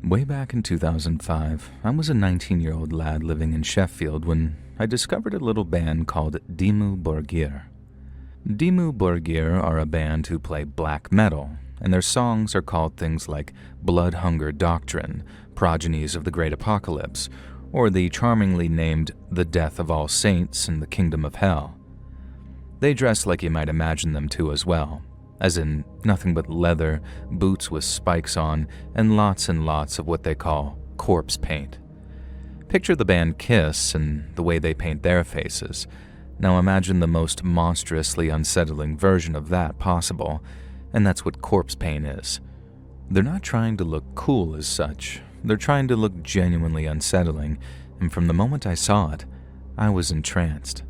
Way back in 2005, I was a 19-year-old lad living in Sheffield when I discovered a little band called Dimmu Borgir. Dimmu Borgir are a band who play black metal, and their songs are called things like Blood Hunger Doctrine, Progenies of the Great Apocalypse, or the charmingly named The Death of All Saints and the Kingdom of Hell. They dress like you might imagine them to as well, as in nothing but leather, boots with spikes on, and lots of what they call corpse paint. Picture the band Kiss and the way they paint their faces. Now imagine the most monstrously unsettling version of that possible, and that's what corpse paint is. They're not trying to look cool as such. They're trying to look genuinely unsettling, and from the moment I saw it, I was entranced.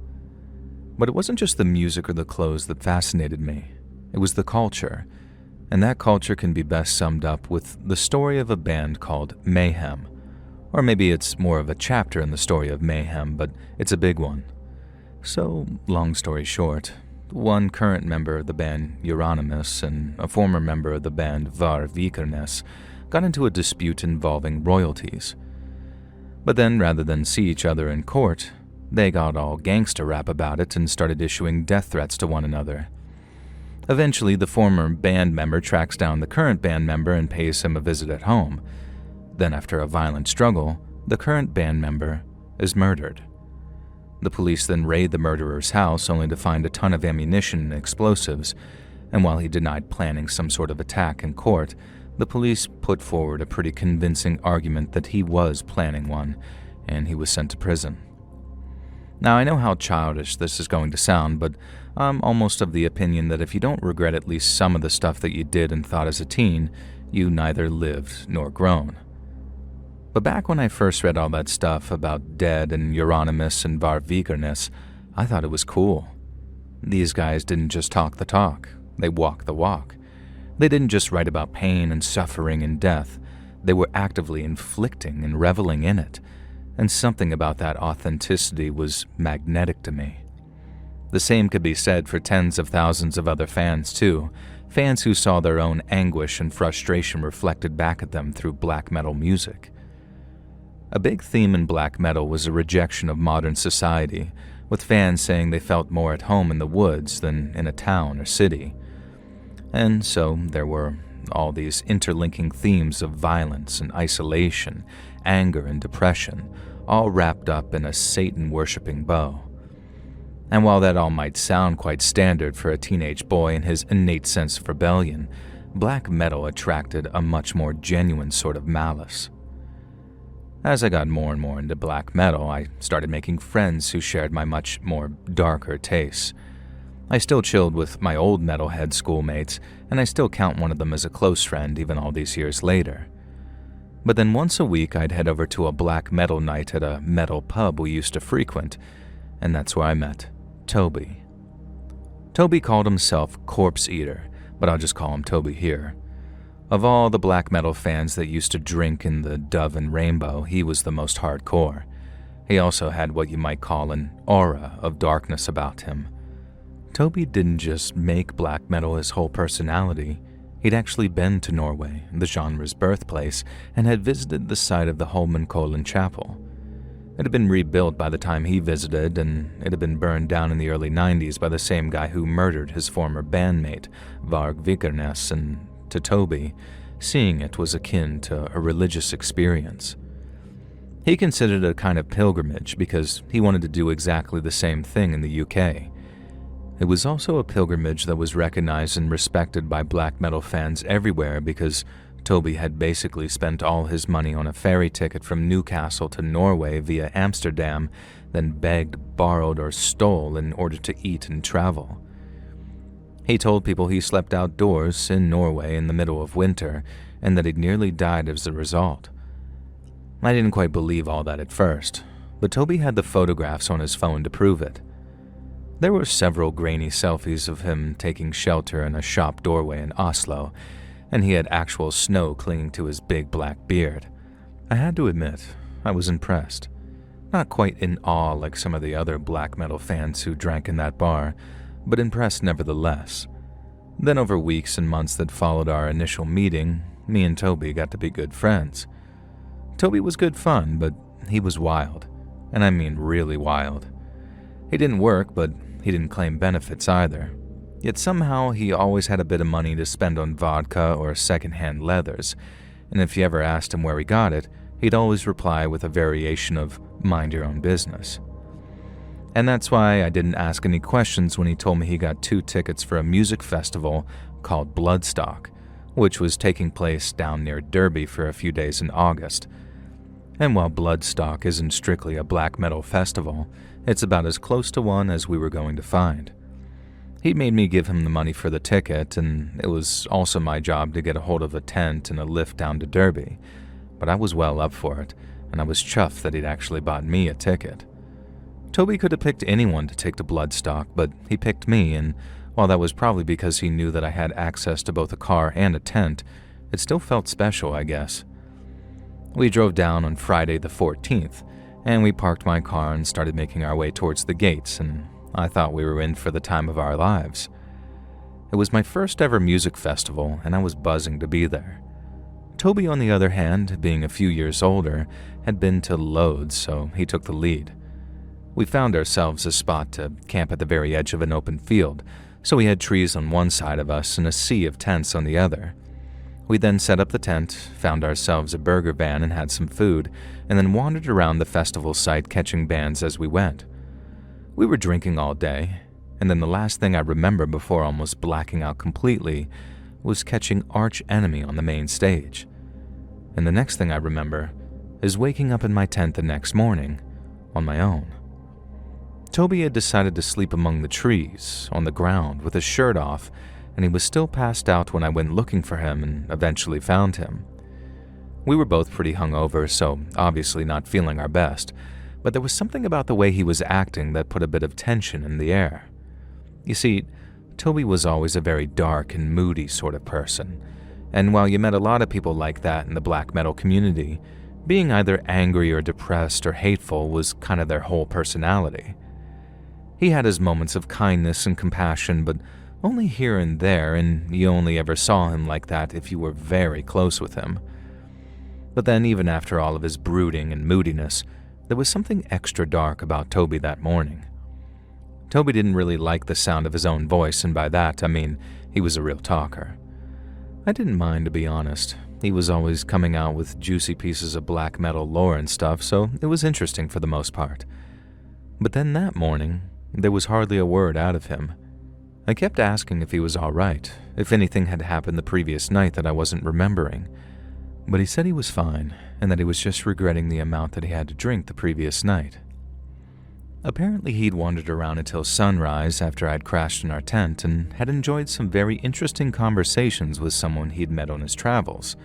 But it wasn't just the music or the clothes that fascinated me. It was the culture, and that culture can be best summed up with the story of a band called Mayhem. Or maybe it's more of a chapter in the story of Mayhem, but it's a big one. So, long story short, one current member of the band Euronymous and a former member of the band Var Vikernes got into a dispute involving royalties. But then, rather than see each other in court, they got all gangsta rap about it and started issuing death threats to one another. Eventually, the former band member tracks down the current band member and pays him a visit at home. Then, after a violent struggle, the current band member is murdered. The police then raid the murderer's house only to find a ton of ammunition and explosives, and while he denied planning some sort of attack in court, the police put forward a pretty convincing argument that he was planning one, and he was sent to prison. Now, I know how childish this is going to sound, but I'm almost of the opinion that if you don't regret at least some of the stuff that you did and thought as a teen, you neither lived nor grown. But back when I first read all that stuff about Dead and Euronymous and Var Vikernes, I thought it was cool. These guys didn't just talk the talk, they walked the walk. They didn't just write about pain and suffering and death, they were actively inflicting and reveling in it. And something about that authenticity was magnetic to me. The same could be said for tens of thousands of other fans too, fans who saw their own anguish and frustration reflected back at them through black metal music. A big theme in black metal was a rejection of modern society, with fans saying they felt more at home in the woods than in a town or city. And so there were all these interlinking themes of violence and isolation, anger and depression, all wrapped up in a Satan-worshipping bow. And while that all might sound quite standard for a teenage boy and his innate sense of rebellion, black metal attracted a much more genuine sort of malice. As I got more and more into black metal, I started making friends who shared my much more darker tastes. I still chilled with my old metalhead schoolmates, and I still count one of them as a close friend even all these years later. But then once a week I'd head over to a black metal night at a metal pub we used to frequent, and that's where I met Toby. Toby called himself Corpse Eater, but I'll just call him Toby here. Of all the black metal fans that used to drink in the Dove and Rainbow, he was the most hardcore. He also had what you might call an aura of darkness about him. Toby didn't just make black metal his whole personality. He'd actually been to Norway, the genre's birthplace, and had visited the site of the Holmenkollen Chapel. It had been rebuilt by the time he visited, and it had been burned down in the early 90s by the same guy who murdered his former bandmate, Varg Vikernes, and to Toby, seeing it was akin to a religious experience. He considered it a kind of pilgrimage because he wanted to do exactly the same thing in the UK. It was also a pilgrimage that was recognized and respected by black metal fans everywhere because Toby had basically spent all his money on a ferry ticket from Newcastle to Norway via Amsterdam, then begged, borrowed, or stole in order to eat and travel. He told people he slept outdoors in Norway in the middle of winter and that he'd nearly died as a result. I didn't quite believe all that at first, but Toby had the photographs on his phone to prove it. There were several grainy selfies of him taking shelter in a shop doorway in Oslo, and he had actual snow clinging to his big black beard. I had to admit, I was impressed. Not quite in awe like some of the other black metal fans who drank in that bar, but impressed nevertheless. Then over weeks and months that followed our initial meeting, me and Toby got to be good friends. Toby was good fun, but he was wild. And I mean really wild. He didn't work, but he didn't claim benefits either. Yet somehow he always had a bit of money to spend on vodka or secondhand leathers, and if you ever asked him where he got it, he'd always reply with a variation of mind your own business. And that's why I didn't ask any questions when he told me he got 2 tickets for a music festival called Bloodstock, which was taking place down near Derby for a few days in August. And while Bloodstock isn't strictly a black metal festival, it's about as close to one as we were going to find. He made me give him the money for the ticket, and it was also my job to get a hold of a tent and a lift down to Derby, but I was well up for it, and I was chuffed that he'd actually bought me a ticket. Toby could have picked anyone to take to Bloodstock, but he picked me, and while that was probably because he knew that I had access to both a car and a tent, it still felt special, I guess. We drove down on Friday the 14th, and we parked my car and started making our way towards the gates, and I thought we were in for the time of our lives. It was my first ever music festival, and I was buzzing to be there. Toby, on the other hand, being a few years older, had been to loads, so he took the lead. We found ourselves a spot to camp at the very edge of an open field, so we had trees on one side of us and a sea of tents on the other. We then set up the tent, found ourselves a burger van and had some food, and then wandered around the festival site catching bands as we went. We were drinking all day, and then the last thing I remember before almost blacking out completely was catching Arch Enemy on the main stage. And the next thing I remember is waking up in my tent the next morning on my own. Toby had decided to sleep among the trees, on the ground, with his shirt off, and he was still passed out when I went looking for him and eventually found him. We were both pretty hungover, so obviously not feeling our best, but there was something about the way he was acting that put a bit of tension in the air. You see, Toby was always a very dark and moody sort of person, and while you met a lot of people like that in the black metal community, being either angry or depressed or hateful was kind of their whole personality. He had his moments of kindness and compassion, but only here and there, and you only ever saw him like that if you were very close with him. But then, even after all of his brooding and moodiness, there was something extra dark about Toby that morning. Toby didn't really like the sound of his own voice, and by that I mean he was a real talker. I didn't mind, to be honest. He was always coming out with juicy pieces of black metal lore and stuff, so it was interesting for the most part. But then that morning, there was hardly a word out of him. I kept asking if he was all right, if anything had happened the previous night that I wasn't remembering, but he said he was fine and that he was just regretting the amount that he had to drink the previous night. Apparently he'd wandered around until sunrise after I'd crashed in our tent and had enjoyed some very interesting conversations with someone he'd met on his travels.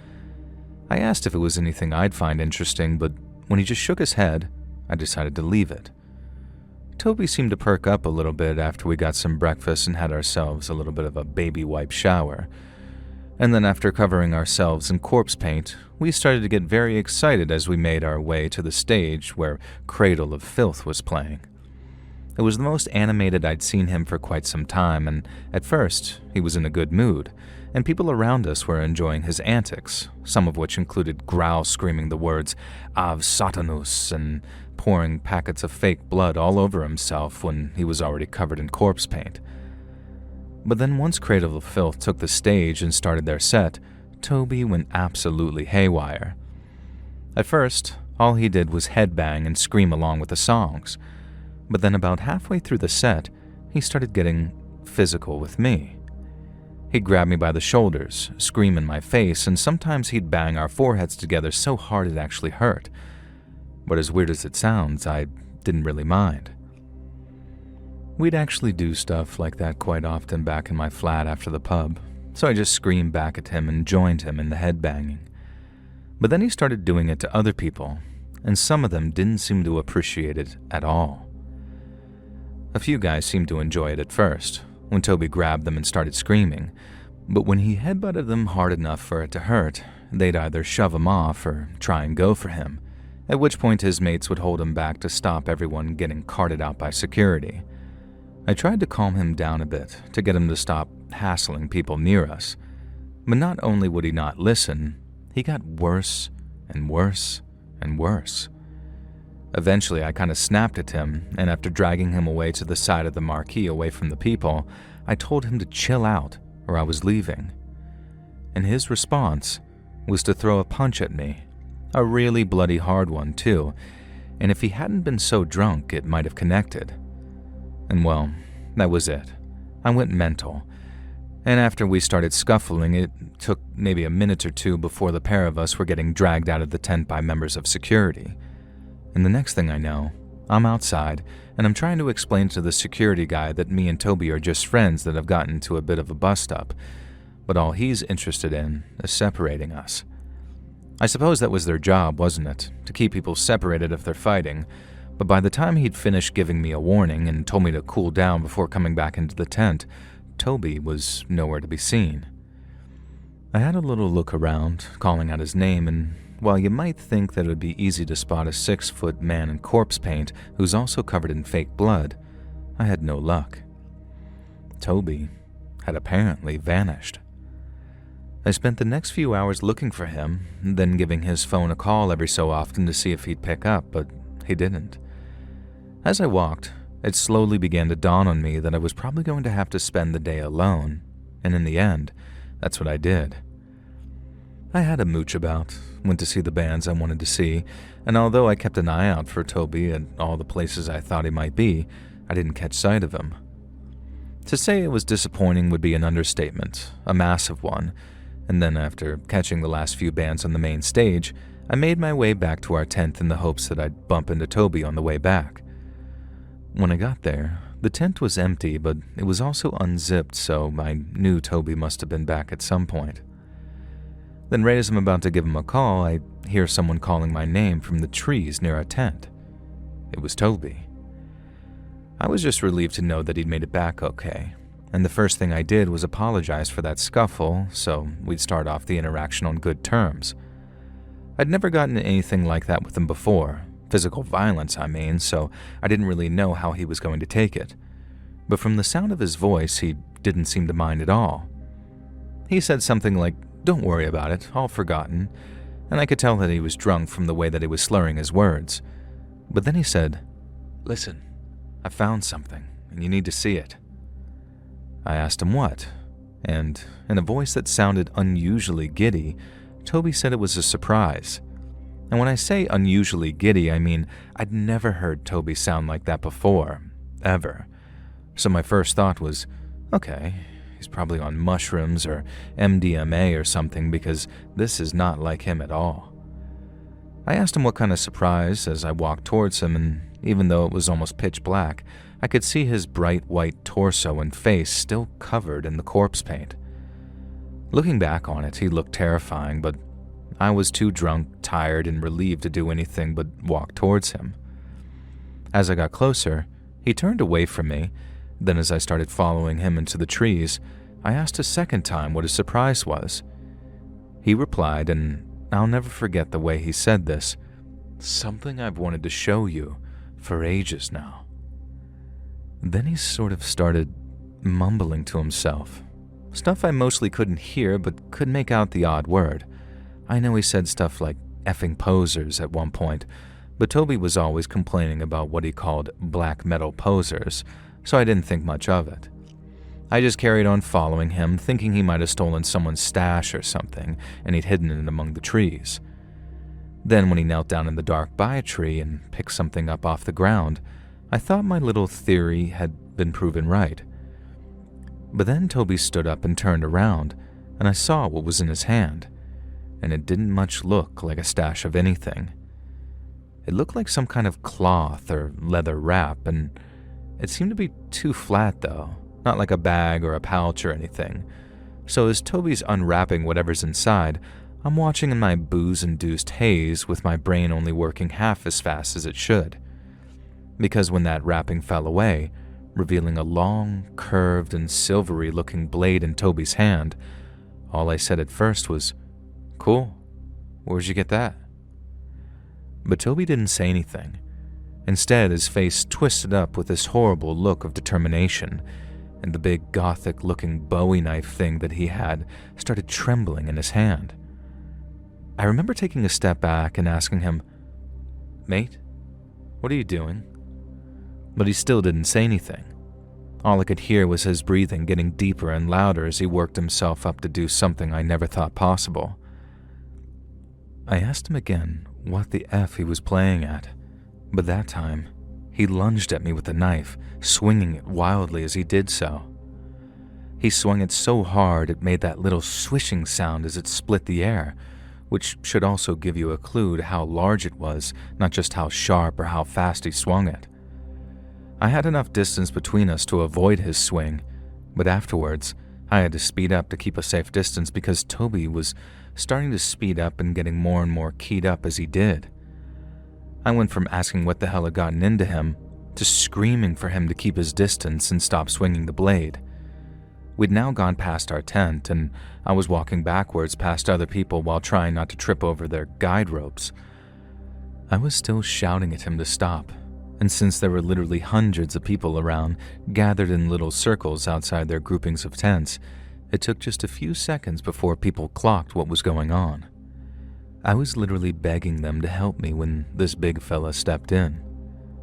I asked if it was anything I'd find interesting, but when he just shook his head, I decided to leave it. Toby seemed to perk up a little bit after we got some breakfast and had ourselves a little bit of a baby wipe shower. And then after covering ourselves in corpse paint, we started to get very excited as we made our way to the stage where Cradle of Filth was playing. It was the most animated I'd seen him for quite some time, and at first, he was in a good mood, and people around us were enjoying his antics, some of which included Growl screaming the words Av Satanus and pouring packets of fake blood all over himself when he was already covered in corpse paint. But then once Cradle of Filth took the stage and started their set, Toby went absolutely haywire. At first, all he did was headbang and scream along with the songs, but then about halfway through the set, he started getting physical with me. He'd grab me by the shoulders, scream in my face, and sometimes he'd bang our foreheads together so hard it actually hurt. But as weird as it sounds, I didn't really mind. We'd actually do stuff like that quite often back in my flat after the pub, so I just screamed back at him and joined him in the headbanging. But then he started doing it to other people, and some of them didn't seem to appreciate it at all. A few guys seemed to enjoy it at first, when Toby grabbed them and started screaming, but when he headbutted them hard enough for it to hurt, they'd either shove him off or try and go for him, at which point his mates would hold him back to stop everyone getting carted out by security. I tried to calm him down a bit to get him to stop hassling people near us, but not only would he not listen, he got worse and worse and worse. Eventually, I kind of snapped at him, and after dragging him away to the side of the marquee away from the people, I told him to chill out or I was leaving. And his response was to throw a punch at me, a really bloody hard one too, and if he hadn't been so drunk, it might have connected. And well, that was it. I went mental. And after we started scuffling, it took maybe a minute or two before the pair of us were getting dragged out of the tent by members of security. And the next thing I know, I'm outside, and I'm trying to explain to the security guy that me and Toby are just friends that have gotten into a bit of a bust-up, but all he's interested in is separating us. I suppose that was their job, wasn't it? To keep people separated if they're fighting, but by the time he'd finished giving me a warning and told me to cool down before coming back into the tent, Toby was nowhere to be seen. I had a little look around, calling out his name, and while you might think that it would be easy to spot a 6-foot man in corpse paint who's also covered in fake blood, I had no luck. Toby had apparently vanished. I spent the next few hours looking for him, then giving his phone a call every so often to see if he'd pick up, but he didn't. As I walked, it slowly began to dawn on me that I was probably going to have to spend the day alone, and in the end, that's what I did. I had a mooch about, went to see the bands I wanted to see, and although I kept an eye out for Toby at all the places I thought he might be, I didn't catch sight of him. To say it was disappointing would be an understatement, a massive one, and then after catching the last few bands on the main stage, I made my way back to our tent in the hopes that I'd bump into Toby on the way back. When I got there, the tent was empty, but it was also unzipped, so I knew Toby must have been back at some point. Then right as I'm about to give him a call, I hear someone calling my name from the trees near our tent. It was Toby. I was just relieved to know that he'd made it back okay, and the first thing I did was apologize for that scuffle, so we'd start off the interaction on good terms. I'd never gotten anything like that with him before, physical violence I mean, so I didn't really know how he was going to take it. But from the sound of his voice, he didn't seem to mind at all. He said something like, "Don't worry about it, all forgotten," and I could tell that he was drunk from the way that he was slurring his words. But then he said, "Listen, I found something, and you need to see it." I asked him what, and in a voice that sounded unusually giddy, Toby said it was a surprise. And when I say unusually giddy, I mean I'd never heard Toby sound like that before, ever. So my first thought was, okay, he's probably on mushrooms or MDMA or something because this is not like him at all. I asked him what kind of surprise as I walked towards him, and even though it was almost pitch black, I could see his bright white torso and face still covered in the corpse paint. Looking back on it, he looked terrifying, but I was too drunk, tired, and relieved to do anything but walk towards him. As I got closer, he turned away from me. Then as I started following him into the trees, I asked a second time what his surprise was. He replied, and I'll never forget the way he said this, "Something I've wanted to show you for ages now." Then he sort of started mumbling to himself, stuff I mostly couldn't hear but could make out the odd word. I know he said stuff like effing posers at one point, but Toby was always complaining about what he called black metal posers, so I didn't think much of it. I just carried on following him, thinking he might have stolen someone's stash or something, and he'd hidden it among the trees. Then when he knelt down in the dark by a tree and picked something up off the ground, I thought my little theory had been proven right. But then Toby stood up and turned around, and I saw what was in his hand, and it didn't much look like a stash of anything. It looked like some kind of cloth or leather wrap, and it seemed to be too flat though, not like a bag or a pouch or anything. So as Toby's unwrapping whatever's inside, I'm watching in my booze-induced haze with my brain only working half as fast as it should. Because when that wrapping fell away, revealing a long, curved, and silvery-looking blade in Toby's hand, all I said at first was, "Cool, where'd you get that?" But Toby didn't say anything. Instead, his face twisted up with this horrible look of determination, and the big gothic-looking Bowie knife thing that he had started trembling in his hand. I remember taking a step back and asking him, "Mate, what are you doing?" But he still didn't say anything. All I could hear was his breathing getting deeper and louder as he worked himself up to do something I never thought possible. I asked him again what the F he was playing at, but that time, he lunged at me with a knife, swinging it wildly as he did so. He swung it so hard it made that little swishing sound as it split the air, which should also give you a clue to how large it was, not just how sharp or how fast he swung it. I had enough distance between us to avoid his swing, but afterwards, I had to speed up to keep a safe distance because Toby was starting to speed up and getting more and more keyed up as he did. I went from asking what the hell had gotten into him to screaming for him to keep his distance and stop swinging the blade. We'd now gone past our tent, and I was walking backwards past other people while trying not to trip over their guide ropes. I was still shouting at him to stop, and since there were literally hundreds of people around, gathered in little circles outside their groupings of tents, it took just a few seconds before people clocked what was going on. I was literally begging them to help me when this big fella stepped in.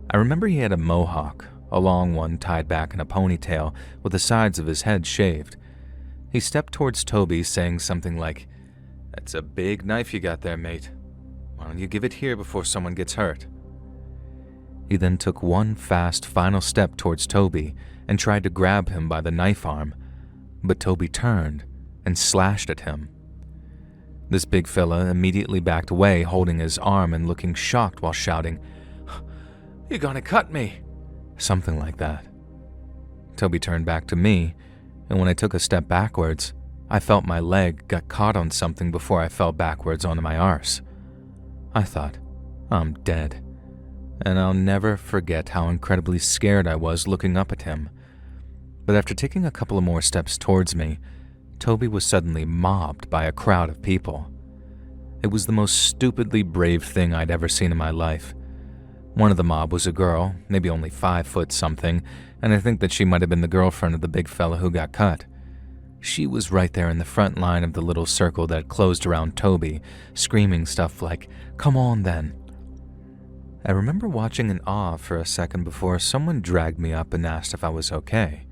I remember he had a mohawk, a long one tied back in a ponytail with the sides of his head shaved. He stepped towards Toby saying something like, "That's a big knife you got there, mate. Why don't you give it here before someone gets hurt?" He then took one fast final step towards Toby and tried to grab him by the knife arm, but Toby turned and slashed at him. This big fella immediately backed away, holding his arm and looking shocked while shouting, "You're gonna cut me!" Something like that. Toby turned back to me, and when I took a step backwards, I felt my leg got caught on something before I fell backwards onto my arse. I thought, I'm dead. And I'll never forget how incredibly scared I was looking up at him. But after taking a couple of more steps towards me, Toby was suddenly mobbed by a crowd of people. It was the most stupidly brave thing I'd ever seen in my life. One of the mob was a girl, maybe only 5 foot something, and I think that she might have been the girlfriend of the big fella who got cut. She was right there in the front line of the little circle that closed around Toby, screaming stuff like, "Come on then." I remember watching in awe for a second before someone dragged me up and asked if I was okay.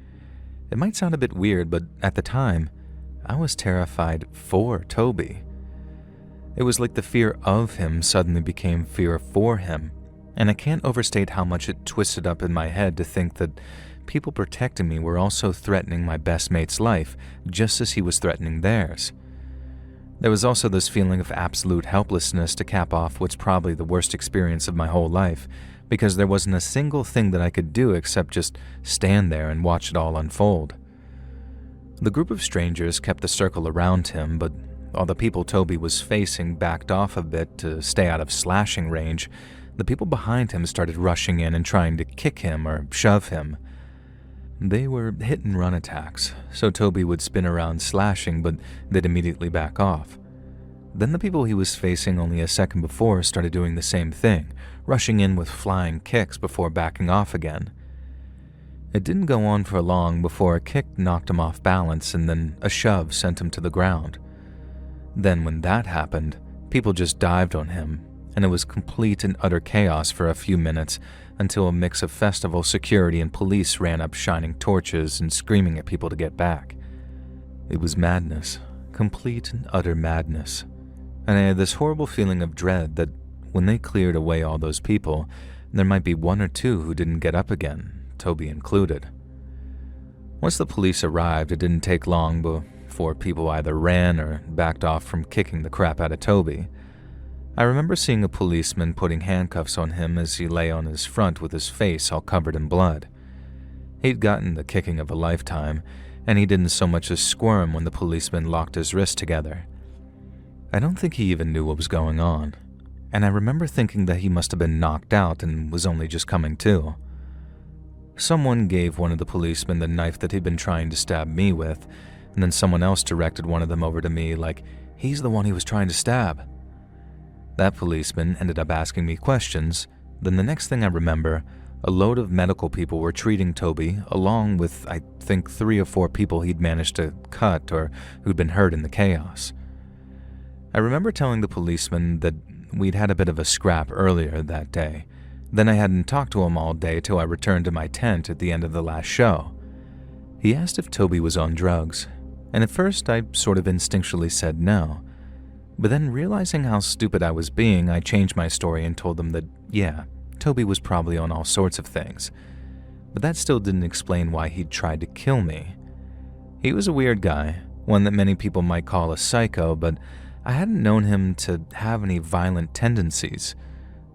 It might sound a bit weird, but at the time, I was terrified for Toby. It was like the fear of him suddenly became fear for him, and I can't overstate how much it twisted up in my head to think that people protecting me were also threatening my best mate's life, just as he was threatening theirs. There was also this feeling of absolute helplessness to cap off what's probably the worst experience of my whole life, because there wasn't a single thing that I could do except just stand there and watch it all unfold. The group of strangers kept the circle around him, but while the people Toby was facing backed off a bit to stay out of slashing range, the people behind him started rushing in and trying to kick him or shove him. They were hit-and-run attacks, so Toby would spin around slashing, but they'd immediately back off. Then the people he was facing only a second before started doing the same thing, rushing in with flying kicks before backing off again. It didn't go on for long before a kick knocked him off balance and then a shove sent him to the ground. Then when that happened, people just dived on him, and it was complete and utter chaos for a few minutes until a mix of festival security and police ran up shining torches and screaming at people to get back. It was madness, complete and utter madness, and I had this horrible feeling of dread that when they cleared away all those people, there might be 1 or 2 who didn't get up again, Toby included. Once the police arrived, it didn't take long before people either ran or backed off from kicking the crap out of Toby. I remember seeing a policeman putting handcuffs on him as he lay on his front with his face all covered in blood. He'd gotten the kicking of a lifetime, and he didn't so much as squirm when the policeman locked his wrists together. I don't think he even knew what was going on, and I remember thinking that he must have been knocked out and was only just coming to. Someone gave one of the policemen the knife that he'd been trying to stab me with, and then someone else directed one of them over to me like, "He's the one he was trying to stab." That policeman ended up asking me questions. Then the next thing I remember, a load of medical people were treating Toby, along with, I think, 3 or 4 people he'd managed to cut or who'd been hurt in the chaos. I remember telling the policeman that we'd had a bit of a scrap earlier that day. Then I hadn't talked to him all day till I returned to my tent at the end of the last show. He asked if Toby was on drugs, and at first I sort of instinctually said no. But then, realizing how stupid I was being, I changed my story and told him that, yeah, Toby was probably on all sorts of things. But that still didn't explain why he'd tried to kill me. He was a weird guy, one that many people might call a psycho, but I hadn't known him to have any violent tendencies.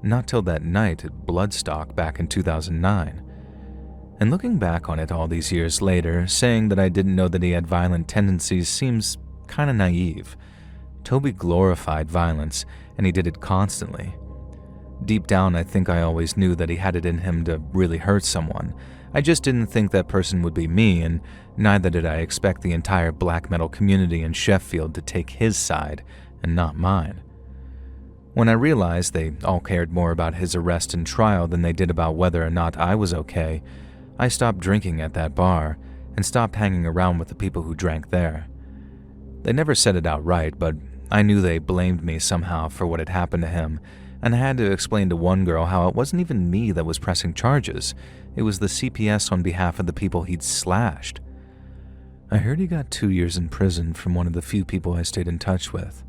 Not till that night at Bloodstock back in 2009. And looking back on it all these years later, saying that I didn't know that he had violent tendencies seems kinda naive. Toby glorified violence, and he did it constantly. Deep down, I think I always knew that he had it in him to really hurt someone. I just didn't think that person would be me, and neither did I expect the entire black metal community in Sheffield to take his side and not mine. When I realized they all cared more about his arrest and trial than they did about whether or not I was okay, I stopped drinking at that bar and stopped hanging around with the people who drank there. They never said it outright, but I knew they blamed me somehow for what had happened to him, and I had to explain to one girl how it wasn't even me that was pressing charges. It was the CPS on behalf of the people he'd slashed. I heard he got 2 years in prison from one of the few people I stayed in touch with.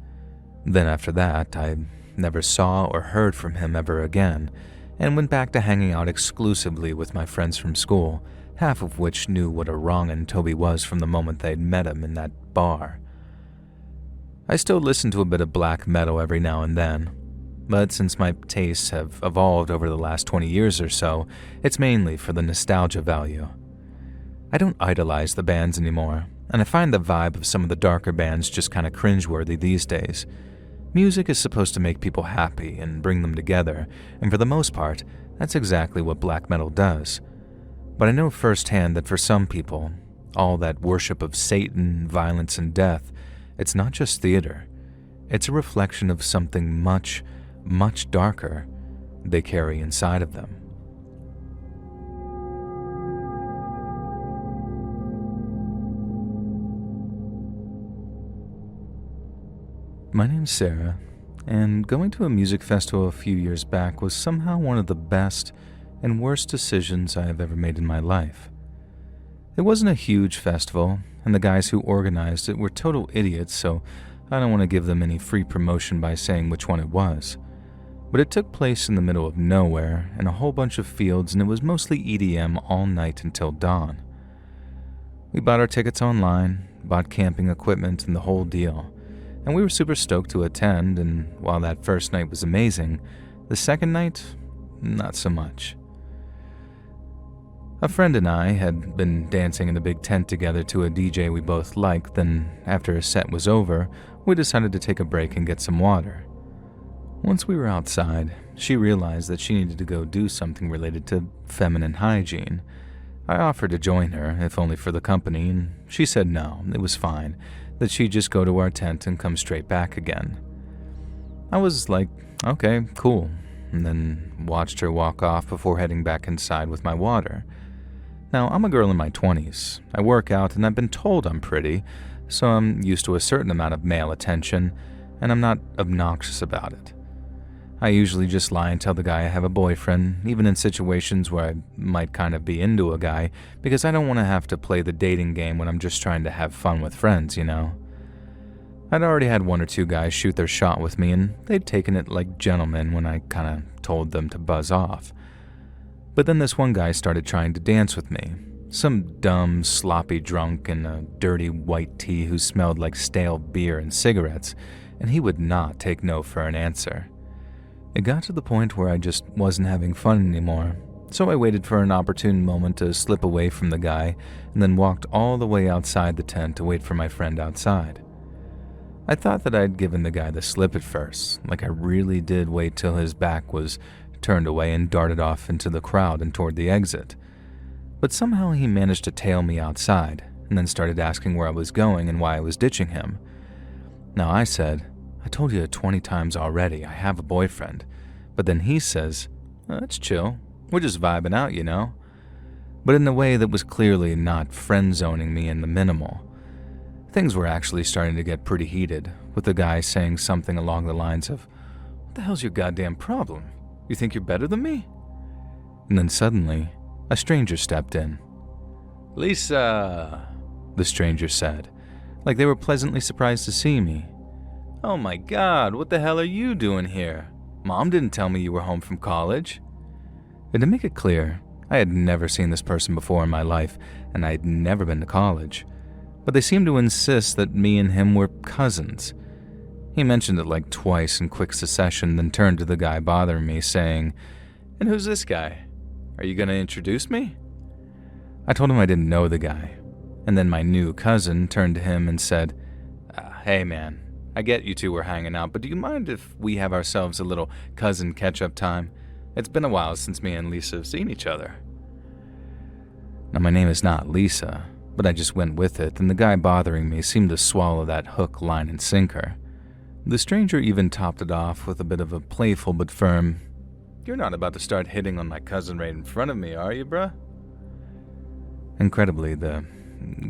Then after that, I never saw or heard from him ever again, and went back to hanging out exclusively with my friends from school, half of which knew what a wrong'un Toby was from the moment they'd met him in that bar. I still listen to a bit of black metal every now and then, but since my tastes have evolved over the last 20 years or so, it's mainly for the nostalgia value. I don't idolize the bands anymore, and I find the vibe of some of the darker bands just kinda cringeworthy these days. Music is supposed to make people happy and bring them together, and for the most part, that's exactly what black metal does. But I know firsthand that for some people, all that worship of Satan, violence, and death, it's not just theater. It's a reflection of something much, much darker they carry inside of them. My name's Sarah, and going to a music festival a few years back was somehow one of the best and worst decisions I have ever made in my life. It wasn't a huge festival, and the guys who organized it were total idiots, so I don't want to give them any free promotion by saying which one it was. But it took place in the middle of nowhere, in a whole bunch of fields, and it was mostly EDM all night until dawn. We bought our tickets online, bought camping equipment, and the whole deal. And we were super stoked to attend, and while that first night was amazing, the second night, not so much. A friend and I had been dancing in a big tent together to a DJ we both liked, then after a set was over, we decided to take a break and get some water. Once we were outside, she realized that she needed to go do something related to feminine hygiene. I offered to join her, if only for the company, and she said no, it was fine, that she'd just go to our tent and come straight back again. I was like, okay, cool, and then watched her walk off before heading back inside with my water. Now, I'm a girl in my 20s. I work out and I've been told I'm pretty, so I'm used to a certain amount of male attention, and I'm not obnoxious about it. I usually just lie and tell the guy I have a boyfriend, even in situations where I might kind of be into a guy, because I don't want to have to play the dating game when I'm just trying to have fun with friends, you know? I'd already had one or two guys shoot their shot with me, and they'd taken it like gentlemen when I kind of told them to buzz off. But then this one guy started trying to dance with me. Some dumb, sloppy drunk in a dirty white tee who smelled like stale beer and cigarettes, and he would not take no for an answer. It got to the point where I just wasn't having fun anymore, so I waited for an opportune moment to slip away from the guy and then walked all the way outside the tent to wait for my friend outside. I thought that I'd given the guy the slip at first, like I really did wait till his back was turned away and darted off into the crowd and toward the exit. But somehow he managed to tail me outside and then started asking where I was going and why I was ditching him. Now I said, I told you 20 times already, I have a boyfriend. But then he says, it's chill, we're just vibing out, you know? But in a way that was clearly not friend-zoning me in the minimal. Things were actually starting to get pretty heated, with the guy saying something along the lines of, What the hell's your goddamn problem? You think you're better than me? And then suddenly, a stranger stepped in. Lisa, the stranger said, like they were pleasantly surprised to see me. Oh my God, what the hell are you doing here? Mom didn't tell me you were home from college. And to make it clear, I had never seen this person before in my life, and I had never been to college. But they seemed to insist that me and him were cousins. He mentioned it like twice in quick succession, then turned to the guy bothering me, saying, "And who's this guy? Are you going to introduce me?" I told him I didn't know the guy, and then my new cousin turned to him and said, "Hey man, I get you two were hanging out, but do you mind if we have ourselves a little cousin catch-up time? It's been a while since me and Lisa have seen each other." Now my name is not Lisa, but I just went with it, and the guy bothering me seemed to swallow that hook, line, and sinker. The stranger even topped it off with a bit of a playful but firm, "You're not about to start hitting on my cousin right in front of me, are you, bruh?" Incredibly, the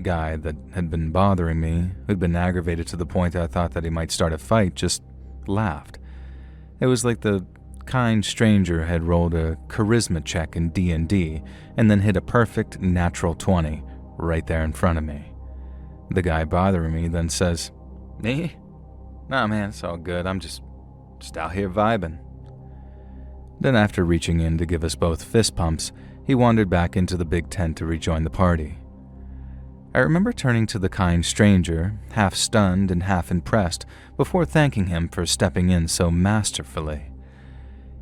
guy that had been bothering me, who'd been aggravated to the point I thought that he might start a fight, just laughed. It was like the kind stranger had rolled a charisma check in D&D and then hit a perfect natural 20 right there in front of me. The guy bothering me then says, "Me? Nah man, it's all good. I'm just out here vibing." Then after reaching in to give us both fist pumps, he wandered back into the big tent to rejoin the party. I remember turning to the kind stranger, half stunned and half impressed, before thanking him for stepping in so masterfully.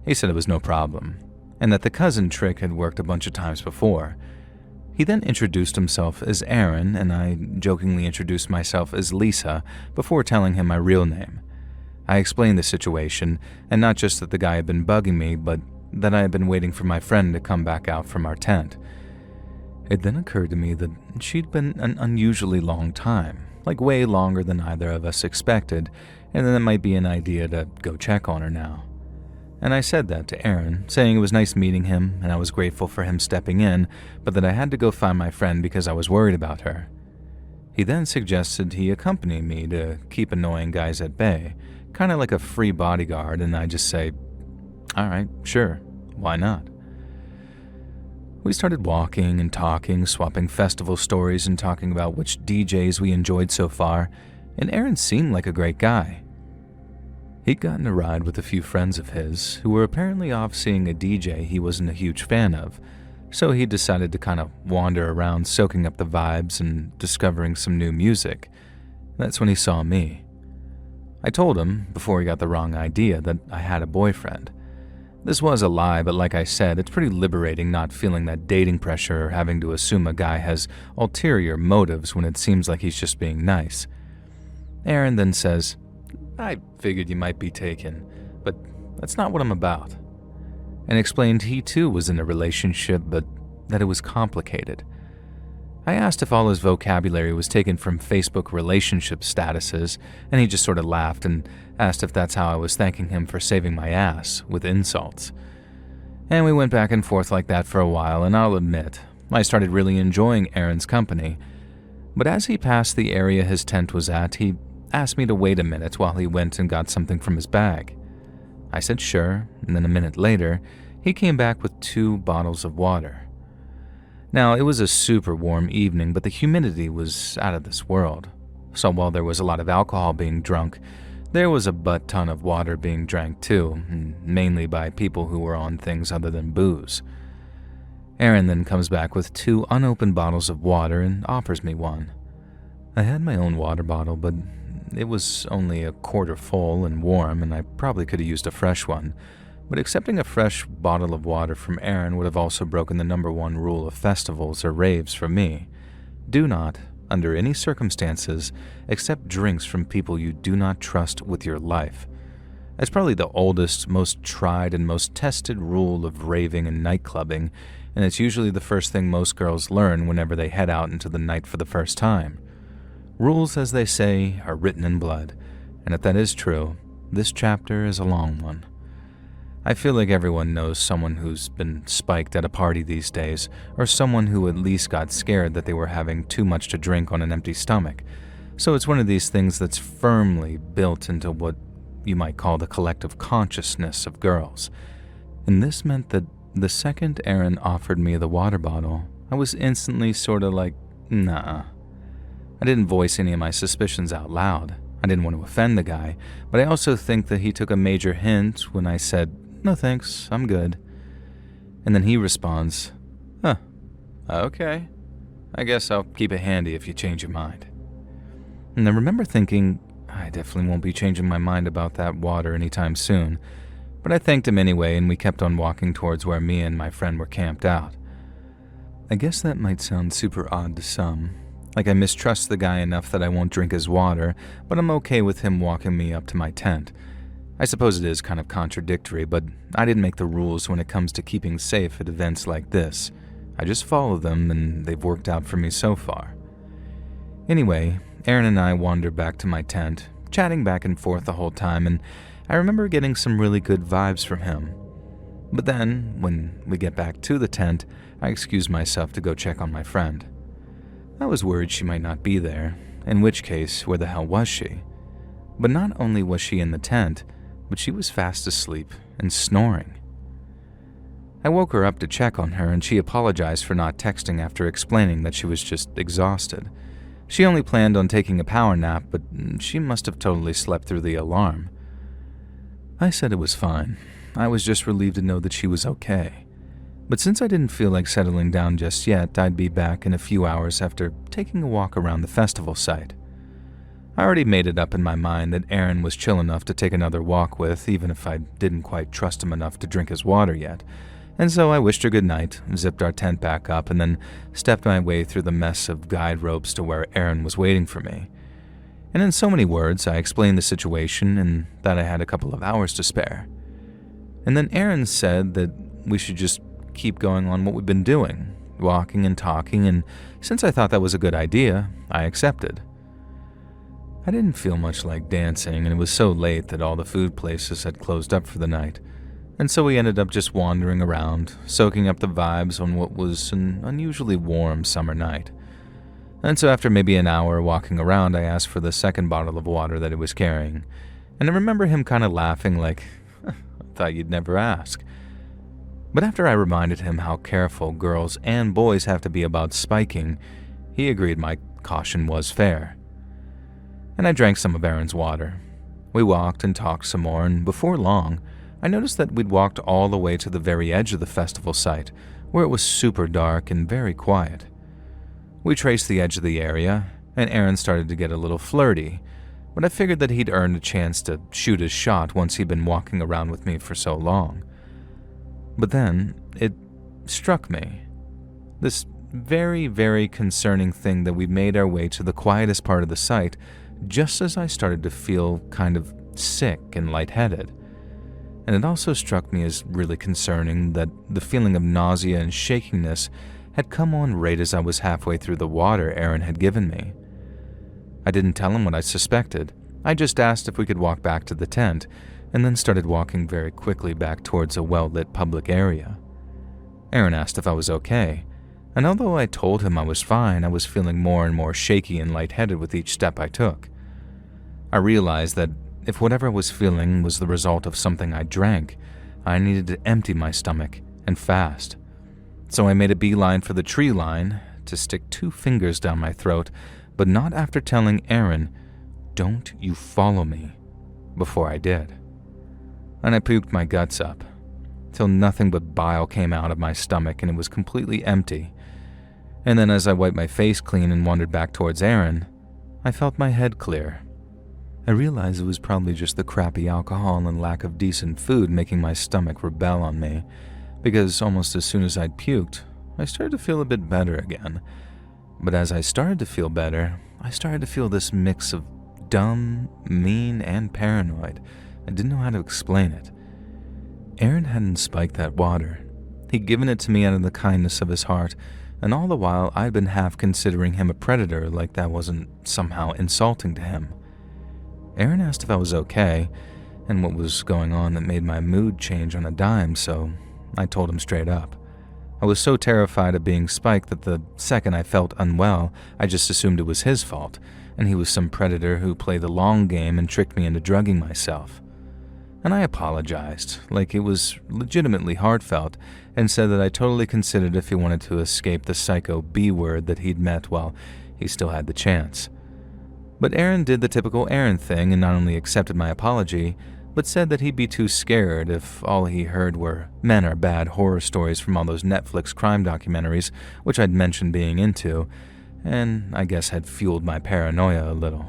He said it was no problem, and that the cousin trick had worked a bunch of times before. He then introduced himself as Aaron, and I jokingly introduced myself as Lisa before telling him my real name. I explained the situation, and not just that the guy had been bugging me, but that I had been waiting for my friend to come back out from our tent. It then occurred to me that she'd been an unusually long time, like way longer than either of us expected, and then it might be an idea to go check on her now. And I said that to Aaron, saying it was nice meeting him and I was grateful for him stepping in, but that I had to go find my friend because I was worried about her. He then suggested he accompany me to keep annoying guys at bay, kind of like a free bodyguard, and I just say, "Alright, sure, why not?" We started walking and talking, swapping festival stories and talking about which DJs we enjoyed so far, and Aaron seemed like a great guy. He'd gotten a ride with a few friends of his who were apparently off seeing a DJ he wasn't a huge fan of, so he decided to kind of wander around soaking up the vibes and discovering some new music. That's when he saw me. I told him, before he got the wrong idea, that I had a boyfriend. This was a lie, but like I said, it's pretty liberating not feeling that dating pressure or having to assume a guy has ulterior motives when it seems like he's just being nice. Aaron then says, "I figured you might be taken, but that's not what I'm about," and explained he too was in a relationship, but that it was complicated. I asked if all his vocabulary was taken from Facebook relationship statuses, and he just sort of laughed and asked if that's how I was thanking him for saving my ass, with insults. And we went back and forth like that for a while, and I'll admit, I started really enjoying Aaron's company. But as he passed the area his tent was at, he asked me to wait a minute while he went and got something from his bag. I said sure, and then a minute later, he came back with 2 bottles of water. Now, it was a super warm evening, but the humidity was out of this world. So while there was a lot of alcohol being drunk, there was a butt ton of water being drank too, mainly by people who were on things other than booze. Aaron then comes back with 2 unopened bottles of water and offers me one. I had my own water bottle, but it was only a quarter full and warm, and I probably could have used a fresh one. But accepting a fresh bottle of water from Aaron would have also broken the #1 rule of festivals or raves for me. Do not, under any circumstances, accept drinks from people you do not trust with your life. It's probably the oldest, most tried, and most tested rule of raving and nightclubbing, and it's usually the first thing most girls learn whenever they head out into the night for the first time. Rules, as they say, are written in blood, and if that is true, this chapter is a long one. I feel like everyone knows someone who's been spiked at a party these days, or someone who at least got scared that they were having too much to drink on an empty stomach. So it's one of these things that's firmly built into what you might call the collective consciousness of girls. And this meant that the second Aaron offered me the water bottle, I was instantly sort of like, nah. I didn't voice any of my suspicions out loud. I didn't want to offend the guy, but I also think that he took a major hint when I said, no thanks, I'm good. And then he responds, huh, okay. I guess I'll keep it handy if you change your mind. And I remember thinking, I definitely won't be changing my mind about that water anytime soon. But I thanked him anyway, and we kept on walking towards where me and my friend were camped out. I guess that might sound super odd to some. Like I mistrust the guy enough that I won't drink his water, but I'm okay with him walking me up to my tent. I suppose it is kind of contradictory, but I didn't make the rules when it comes to keeping safe at events like this. I just follow them, and they've worked out for me so far. Anyway, Aaron and I wandered back to my tent, chatting back and forth the whole time, and I remember getting some really good vibes from him. But then, when we get back to the tent, I excused myself to go check on my friend. I was worried she might not be there, in which case, where the hell was she? But not only was she in the tent, but she was fast asleep and snoring. I woke her up to check on her, and she apologized for not texting after explaining that she was just exhausted. She only planned on taking a power nap, but she must have totally slept through the alarm. I said it was fine. I was just relieved to know that she was okay. But since I didn't feel like settling down just yet, I'd be back in a few hours after taking a walk around the festival site. I already made it up in my mind that Aaron was chill enough to take another walk with, even if I didn't quite trust him enough to drink his water yet. And so I wished her good night, zipped our tent back up, and then stepped my way through the mess of guide ropes to where Aaron was waiting for me. And in so many words, I explained the situation and that I had a couple of hours to spare. And then Aaron said that we should just keep going on what we've been doing, walking and talking, and since I thought that was a good idea, I accepted. I didn't feel much like dancing, and it was so late that all the food places had closed up for the night. And so we ended up just wandering around, soaking up the vibes on what was an unusually warm summer night. And so after maybe an hour walking around, I asked for the second bottle of water that he was carrying. And I remember him kind of laughing like, I thought you'd never ask. But after I reminded him how careful girls and boys have to be about spiking, he agreed my caution was fair. And I drank some of Aaron's water. We walked and talked some more, and before long, I noticed that we'd walked all the way to the very edge of the festival site, where it was super dark and very quiet. We traced the edge of the area, and Aaron started to get a little flirty, but I figured that he'd earned a chance to shoot his shot once he'd been walking around with me for so long. But then, it struck me. This very, very concerning thing that we made our way to the quietest part of the site just as I started to feel kind of sick and lightheaded. And it also struck me as really concerning that the feeling of nausea and shakiness had come on right as I was halfway through the water Aaron had given me. I didn't tell him what I suspected. I just asked if we could walk back to the tent, and then started walking very quickly back towards a well-lit public area. Aaron asked if I was okay, and although I told him I was fine, I was feeling more and more shaky and lightheaded with each step I took. I realized that if whatever I was feeling was the result of something I drank, I needed to empty my stomach, and fast. So I made a beeline for the tree line to stick 2 fingers down my throat, but not after telling Aaron, "Don't you follow me," before I did. And I puked my guts up, till nothing but bile came out of my stomach and it was completely empty. And then as I wiped my face clean and wandered back towards Aaron, I felt my head clear. I realized it was probably just the crappy alcohol and lack of decent food making my stomach rebel on me, because almost as soon as I'd puked, I started to feel a bit better again. But as I started to feel better, I started to feel this mix of dumb, mean, and paranoid. I didn't know how to explain it. Aaron hadn't spiked that water. He'd given it to me out of the kindness of his heart, and all the while I'd been half considering him a predator like that wasn't somehow insulting to him. Aaron asked if I was okay, and what was going on that made my mood change on a dime, so I told him straight up. I was so terrified of being spiked that the second I felt unwell, I just assumed it was his fault, and he was some predator who played the long game and tricked me into drugging myself. And I apologized, like it was legitimately heartfelt, and said that I totally considered if he wanted to escape the psycho B-word that he'd met while he still had the chance. But Aaron did the typical Aaron thing and not only accepted my apology, but said that he'd be too scared if all he heard were men are bad horror stories from all those Netflix crime documentaries, which I'd mentioned being into, and I guess had fueled my paranoia a little.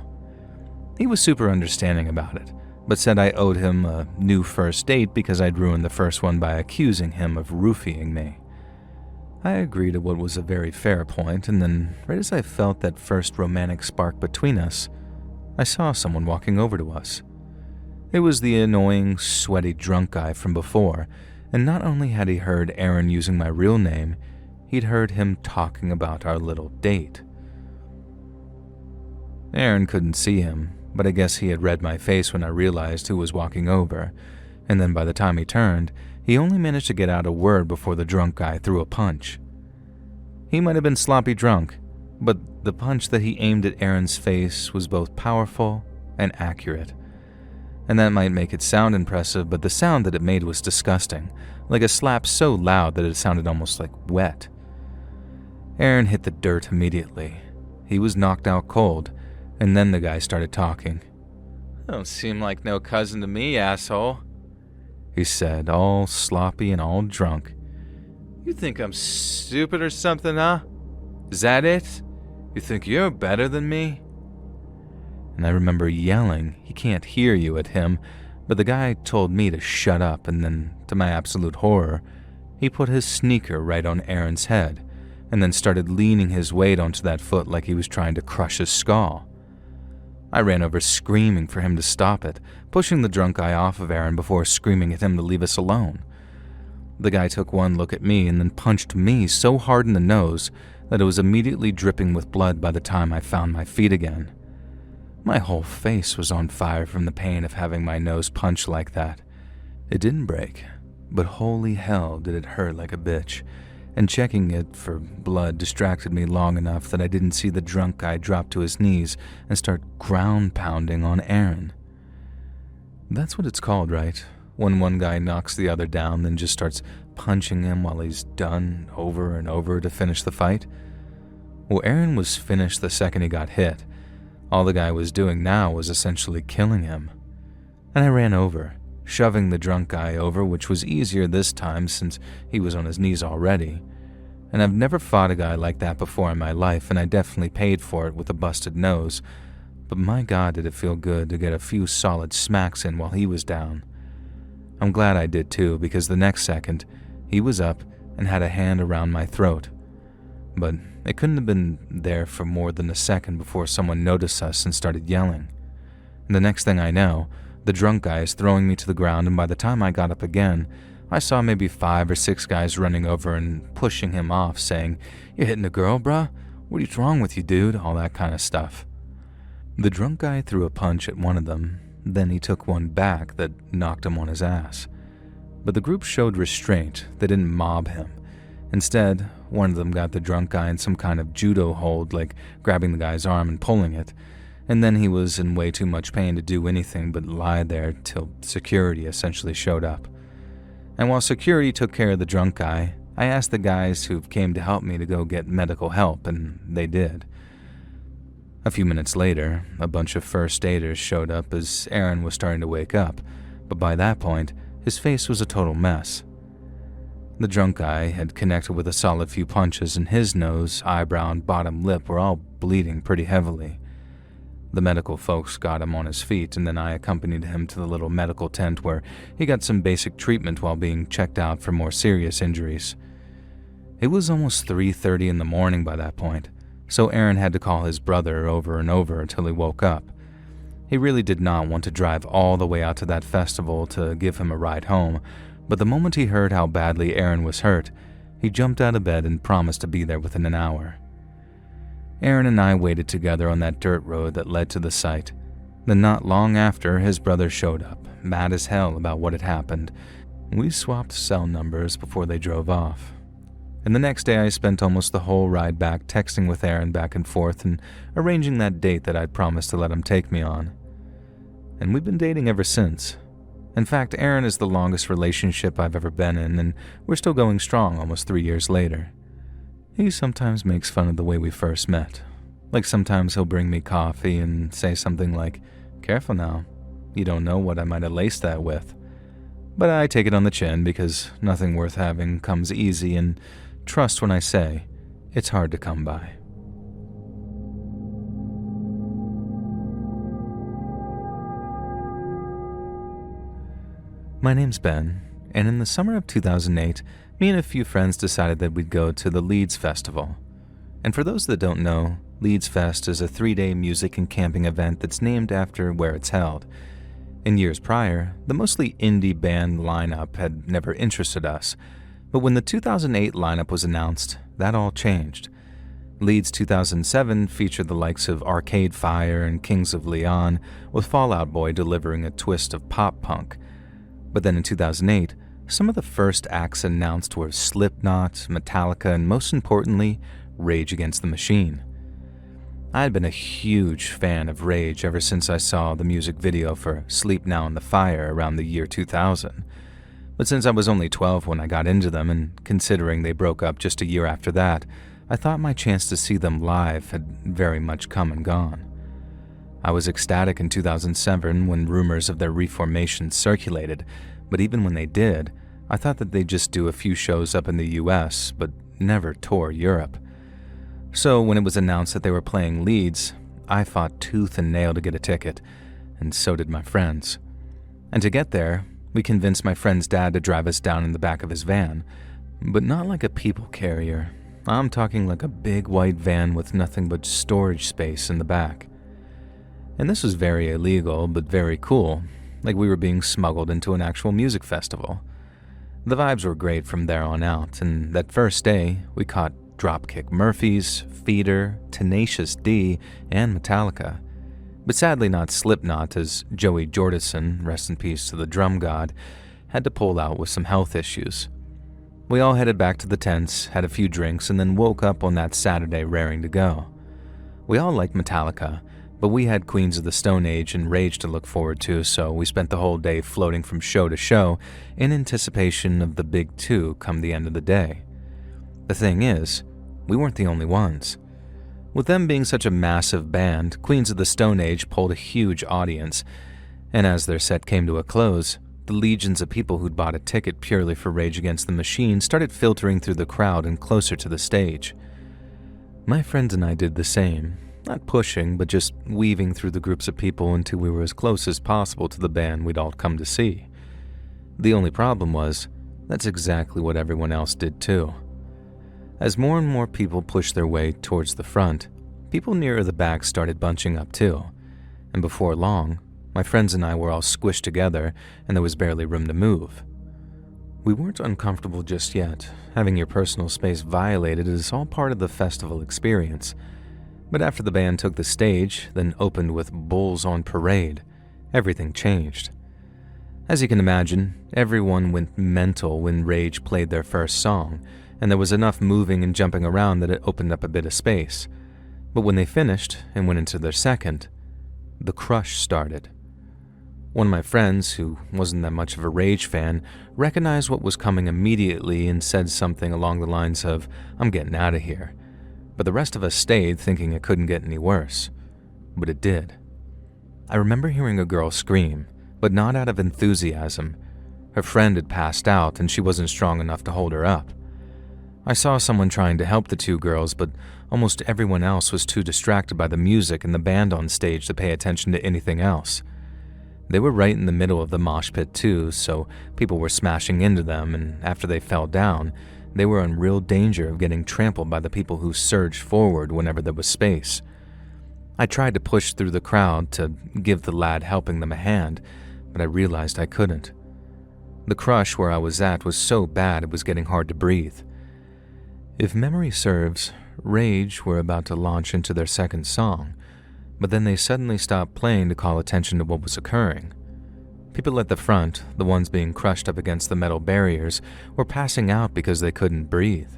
He was super understanding about it, but said I owed him a new first date because I'd ruined the first one by accusing him of roofieing me. I agreed to what was a very fair point, and then, right as I felt that first romantic spark between us, I saw someone walking over to us. It was the annoying, sweaty drunk guy from before, and not only had he heard Aaron using my real name, he'd heard him talking about our little date. Aaron couldn't see him, but I guess he had read my face when I realized who was walking over, and then by the time he turned, he only managed to get out a word before the drunk guy threw a punch. He might have been sloppy drunk, but the punch that he aimed at Aaron's face was both powerful and accurate. And that might make it sound impressive, but the sound that it made was disgusting, like a slap so loud that it sounded almost like wet. Aaron hit the dirt immediately. He was knocked out cold, and then the guy started talking. "Don't seem like no cousin to me, asshole," he said, all sloppy and all drunk. "You think I'm stupid or something, huh? Is that it? You think you're better than me?" And I remember yelling, "He can't hear you," at him, but the guy told me to shut up, and then, to my absolute horror, he put his sneaker right on Aaron's head, and then started leaning his weight onto that foot like he was trying to crush his skull. I ran over screaming for him to stop it, pushing the drunk guy off of Aaron before screaming at him to leave us alone. The guy took one look at me and then punched me so hard in the nose that it was immediately dripping with blood by the time I found my feet again. My whole face was on fire from the pain of having my nose punched like that. It didn't break, but holy hell did it hurt like a bitch, and checking it for blood distracted me long enough that I didn't see the drunk guy drop to his knees and start ground pounding on Aaron. That's what it's called, right? When one guy knocks the other down, then just starts punching him while he's done over and over to finish the fight? Well, Aaron was finished the second he got hit. All the guy was doing now was essentially killing him. And I ran over, shoving the drunk guy over, which was easier this time since he was on his knees already. And I've never fought a guy like that before in my life, and I definitely paid for it with a busted nose. But my God, did it feel good to get a few solid smacks in while he was down. I'm glad I did too, because the next second, he was up and had a hand around my throat. But it couldn't have been there for more than a second before someone noticed us and started yelling. And the next thing I know, the drunk guy is throwing me to the ground, and by the time I got up again, I saw maybe 5 or 6 guys running over and pushing him off, saying, "You hitting a girl, bruh? What is wrong with you, dude?" All that kind of stuff. The drunk guy threw a punch at one of them, then he took one back that knocked him on his ass. But the group showed restraint. They didn't mob him. Instead, one of them got the drunk guy in some kind of judo hold, like grabbing the guy's arm and pulling it, and then he was in way too much pain to do anything but lie there till security essentially showed up. And while security took care of the drunk guy, I asked the guys who came to help me to go get medical help, and they did. A few minutes later, a bunch of first aiders showed up as Aaron was starting to wake up, but by that point, his face was a total mess. The drunk guy had connected with a solid few punches, and his nose, eyebrow, and bottom lip were all bleeding pretty heavily. The medical folks got him on his feet, and then I accompanied him to the little medical tent where he got some basic treatment while being checked out for more serious injuries. It was almost 3:30 in the morning by that point, so Aaron had to call his brother over and over until he woke up. He really did not want to drive all the way out to that festival to give him a ride home, but the moment he heard how badly Aaron was hurt, he jumped out of bed and promised to be there within an hour. Aaron and I waited together on that dirt road that led to the site. Then not long after, his brother showed up, mad as hell about what had happened. We swapped cell numbers before they drove off. And the next day I spent almost the whole ride back texting with Aaron back and forth and arranging that date that I'd promised to let him take me on. And we've been dating ever since. In fact, Aaron is the longest relationship I've ever been in, and we're still going strong almost 3 years later. He sometimes makes fun of the way we first met. Like sometimes he'll bring me coffee and say something like, "Careful now, you don't know what I might have laced that with." But I take it on the chin because nothing worth having comes easy, and trust when I say, it's hard to come by. My name's Ben, and in the summer of 2008, me and a few friends decided that we'd go to the Leeds Festival. And for those that don't know, Leeds Fest is a 3-day music and camping event that's named after where it's held. In years prior, the mostly indie band lineup had never interested us, but when the 2008 lineup was announced, that all changed. Leeds 2007 featured the likes of Arcade Fire and Kings of Leon, with Fall Out Boy delivering a twist of pop-punk. But then in 2008, some of the first acts announced were Slipknot, Metallica, and most importantly, Rage Against the Machine. I had been a huge fan of Rage ever since I saw the music video for Sleep Now in the Fire around the year 2000. But since I was only 12 when I got into them, and considering they broke up just a year after that, I thought my chance to see them live had very much come and gone. I was ecstatic in 2007 when rumors of their reformation circulated, but even when they did, I thought that they'd just do a few shows up in the US, but never tour Europe. So when it was announced that they were playing Leeds, I fought tooth and nail to get a ticket, and so did my friends. And to get there, we convinced my friend's dad to drive us down in the back of his van, but not like a people carrier. I'm talking like a big white van with nothing but storage space in the back. And this was very illegal, but very cool, like we were being smuggled into an actual music festival. The vibes were great from there on out, and that first day, we caught Dropkick Murphys, Feeder, Tenacious D, and Metallica. But sadly not Slipknot, as Joey Jordison, rest in peace to the drum god, had to pull out with some health issues. We all headed back to the tents, had a few drinks, and then woke up on that Saturday raring to go. We all liked Metallica, but we had Queens of the Stone Age and Rage to look forward to, so we spent the whole day floating from show to show in anticipation of the big two come the end of the day. The thing is, we weren't the only ones. With them being such a massive band, Queens of the Stone Age pulled a huge audience, and as their set came to a close, the legions of people who'd bought a ticket purely for Rage Against the Machine started filtering through the crowd and closer to the stage. My friends and I did the same. Not pushing, but just weaving through the groups of people until we were as close as possible to the band we'd all come to see. The only problem was, that's exactly what everyone else did too. As more and more people pushed their way towards the front, people nearer the back started bunching up too, and before long, my friends and I were all squished together and there was barely room to move. We weren't uncomfortable just yet. Having your personal space violated is all part of the festival experience. But after the band took the stage, then opened with Bulls on Parade, everything changed. As you can imagine, everyone went mental when Rage played their first song, and there was enough moving and jumping around that it opened up a bit of space. But when they finished and went into their second, the crush started. One of my friends, who wasn't that much of a Rage fan, recognized what was coming immediately and said something along the lines of, "I'm getting out of here." But the rest of us stayed thinking it couldn't get any worse. But it did. I remember hearing a girl scream, but not out of enthusiasm. Her friend had passed out and she wasn't strong enough to hold her up. I saw someone trying to help the two girls, but almost everyone else was too distracted by the music and the band on stage to pay attention to anything else. They were right in the middle of the mosh pit too, so people were smashing into them, and after they fell down, they were in real danger of getting trampled by the people who surged forward whenever there was space. I tried to push through the crowd to give the lad helping them a hand, but I realized I couldn't. The crush where I was at was so bad it was getting hard to breathe. If memory serves, Rage were about to launch into their second song, but then they suddenly stopped playing to call attention to what was occurring. People at the front, the ones being crushed up against the metal barriers, were passing out because they couldn't breathe.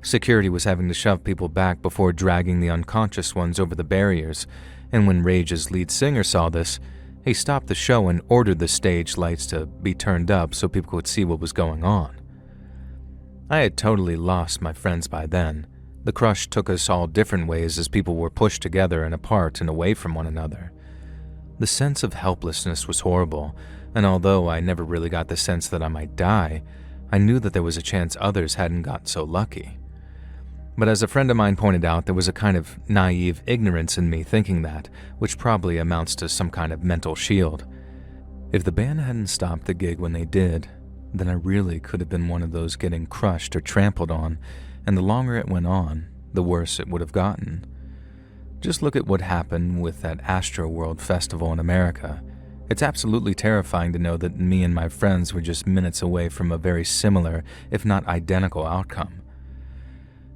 Security was having to shove people back before dragging the unconscious ones over the barriers, and when Rage's lead singer saw this, He stopped the show and ordered the stage lights to be turned up so people could see what was going on. I had totally lost my friends by then. The crush took us all different ways as people were pushed together and apart and away from one another. The sense of helplessness was horrible, and although I never really got the sense that I might die, I knew that there was a chance others hadn't got so lucky. But as a friend of mine pointed out, there was a kind of naive ignorance in me thinking that, which probably amounts to some kind of mental shield. If the band hadn't stopped the gig when they did, then I really could have been one of those getting crushed or trampled on, and the longer it went on, the worse it would have gotten. Just look at what happened with that Astroworld festival in America. It's absolutely terrifying to know that me and my friends were just minutes away from a very similar, if not identical, outcome.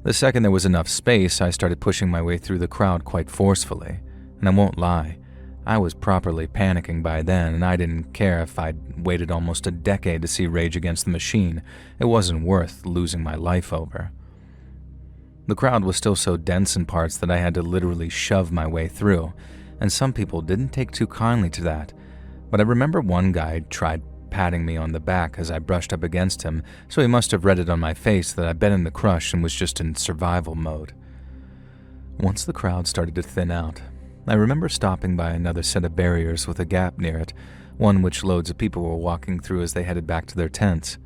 The second there was enough space, I started pushing my way through the crowd quite forcefully, and I won't lie, I was properly panicking by then, and I didn't care if I'd waited almost a decade to see Rage Against the Machine. It wasn't worth losing my life over. The crowd was still so dense in parts that I had to literally shove my way through, and some people didn't take too kindly to that, but I remember one guy tried patting me on the back as I brushed up against him, so he must have read it on my face that I'd been in the crush and was just in survival mode. Once the crowd started to thin out, I remember stopping by another set of barriers with a gap near it, one which loads of people were walking through as they headed back to their tents.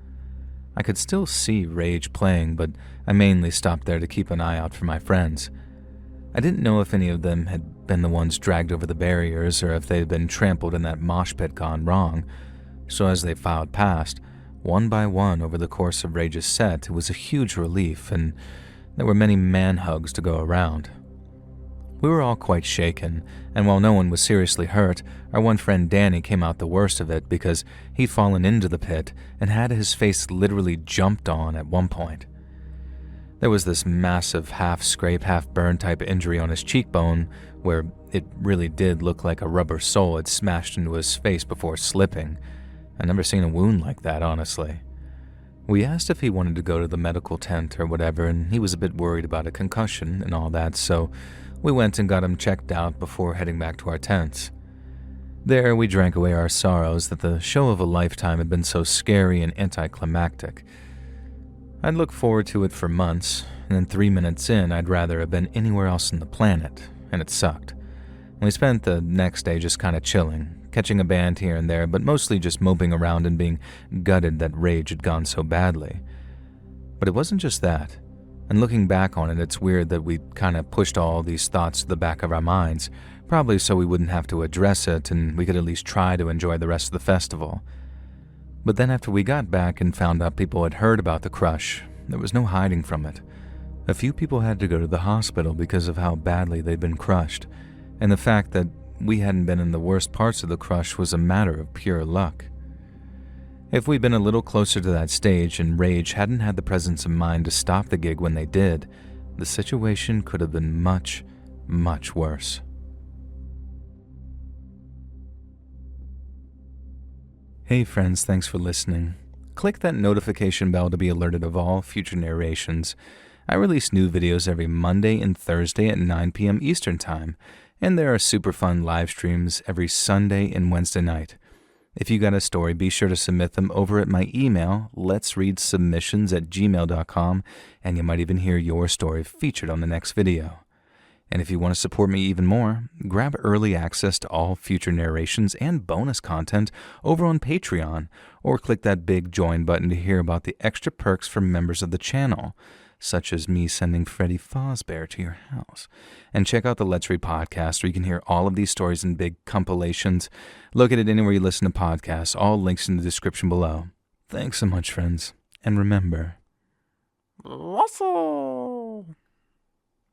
I could still see Rage playing, but I mainly stopped there to keep an eye out for my friends. I didn't know if any of them had been the ones dragged over the barriers or if they had been trampled in that mosh pit gone wrong, so as they filed past, one by one over the course of Rage's set, it was a huge relief, and there were many man hugs to go around. We were all quite shaken, and while no one was seriously hurt, our one friend Danny came out the worst of it because he'd fallen into the pit and had his face literally jumped on at one point. There was this massive half-scrape, half-burn type injury on his cheekbone where it really did look like a rubber sole had smashed into his face before slipping. I'd never seen a wound like that, honestly. We asked if he wanted to go to the medical tent or whatever, and he was a bit worried about a concussion and all that, so we went and got him checked out before heading back to our tents. There, we drank away our sorrows that the show of a lifetime had been so scary and anticlimactic. I'd looked forward to it for months, and then 3 minutes in, I'd rather have been anywhere else on the planet, and it sucked. We spent the next day just kind of chilling, catching a band here and there, but mostly just moping around and being gutted that Rage had gone so badly. But it wasn't just that. And looking back on it, it's weird that we kind of pushed all these thoughts to the back of our minds, probably so we wouldn't have to address it and we could at least try to enjoy the rest of the festival. But then after we got back and found out people had heard about the crush, there was no hiding from it. A few people had to go to the hospital because of how badly they'd been crushed, and the fact that we hadn't been in the worst parts of the crush was a matter of pure luck. If we'd been a little closer to that stage and Rage hadn't had the presence of mind to stop the gig when they did, the situation could have been much, much worse. Hey friends, thanks for listening. Click that notification bell to be alerted of all future narrations. I release new videos every Monday and Thursday at 9 p.m. Eastern Time, and there are super fun live streams every Sunday and Wednesday night. If you got a story, be sure to submit them over at my email, letsreadsubmissions@gmail.com, and you might even hear your story featured on the next video. And if you want to support me even more, grab early access to all future narrations and bonus content over on Patreon, or click that big join button to hear about the extra perks for members of the channel, such as me sending Freddy Fazbear to your house. And check out the Let's Read podcast, where you can hear all of these stories in big compilations. Located anywhere you listen to podcasts, all links in the description below. Thanks so much, friends, and remember... Russell!